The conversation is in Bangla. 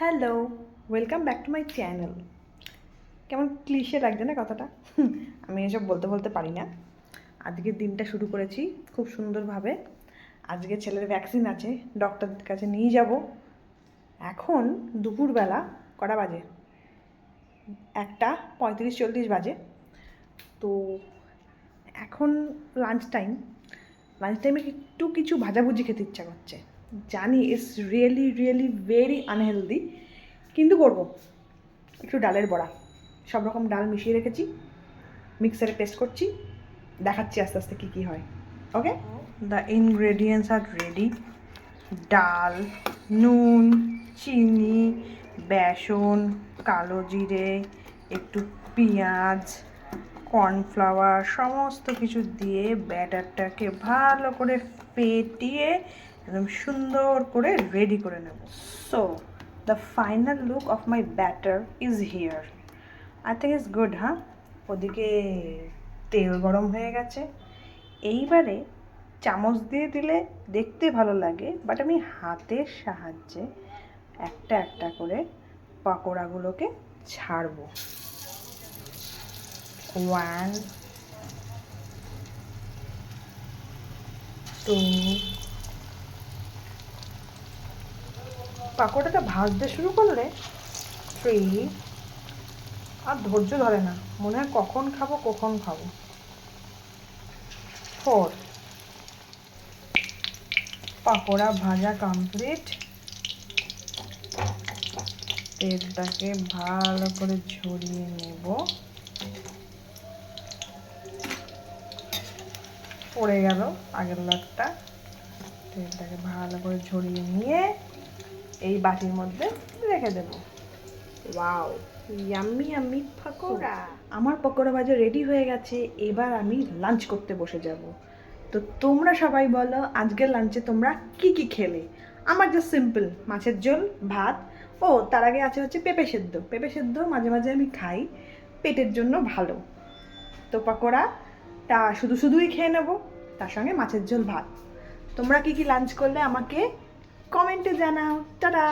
Hello, welcome back to my channel. কেমন ক্লিশে লাগছে না কথাটা? আমি এসব বলতে বলতে পারি না। আজকের দিনটা শুরু করেছি খুব সুন্দরভাবে। আজকে ছেলের ভ্যাকসিন আছে, ডক্টরের কাছে নিয়ে যাব। এখন দুপুরবেলা কটা বাজে? 1:35-40 বাজে। তো এখন লাঞ্চ টাইম। লাঞ্চ টাইমে একটু কিছু ভাজাভুজি খেতে ইচ্ছা করছে। জানি it's really really very unhealthy, কিন্তু করবো। একটু ডালের বড়া, সব রকম ডাল মিশিয়ে রেখেছি, মিক্সারে পেস্ট করছি, দেখাচ্ছি আস্তে আস্তে কী কী হয়। ওকে, দ্য ইনগ্রেডিয়েন্টস আর রেডি। ডাল, নুন, চিনি, বেসন, কালো জিরে, একটু পেঁয়াজ, কর্নফ্লাওয়ার, সমস্ত কিছু দিয়ে ব্যাটারটাকে ভালো করে ফেটিয়ে একদম সুন্দর করে রেডি করে নেব। So the final look of my batter is here. I think it's good. হ্যাঁ, ওদিকে তেল গরম হয়ে গেছে। এইবারে চামচ দিয়ে দিলে দেখতে ভালো লাগে, বাট আমি হাতের সাহায্যে একটা একটা করে পাকোড়াগুলোকে ছাড়বো। 1, 2, পাকোড়াটা ভাজতে শুরু করলে 3, আর ধৈর্য ধরে না, মনে হয় কখন খাবো কখন খাবো। 4, পাকোড়া ভাজা কমপ্লিট। তেলটাকে ভালো করে ঝরিয়ে নেব। পড়ে গেল আগের লাটটা। তেলটাকে ভালো করে ঝরিয়ে নিয়ে এই বাটির মধ্যে রেখে দেব। Wow, yummy yummy pakora. আমার পকোড়া ভাজা রেডি হয়ে গেছে। এবার আমি লাঞ্চ করতে বসে যাব। তো তোমরা সবাই বলো আজকের লাঞ্চে তোমরা কি কি খেলে? আমার জাস্ট সিম্পল মাছের ঝোল, ভাত। ও, তার আগে আছে হচ্ছে পেঁপে সেদ্ধ। পেঁপে সেদ্ধ মাঝে মাঝে আমি খাই, পেটের জন্য ভালো। তো পকোড়াটা শুধু শুধুই খেয়ে নেব, তার সঙ্গে মাছের ঝোল, ভাত। তোমরা কি কি লাঞ্চ করলে আমাকে কমেন্টে জানাও। টাটা।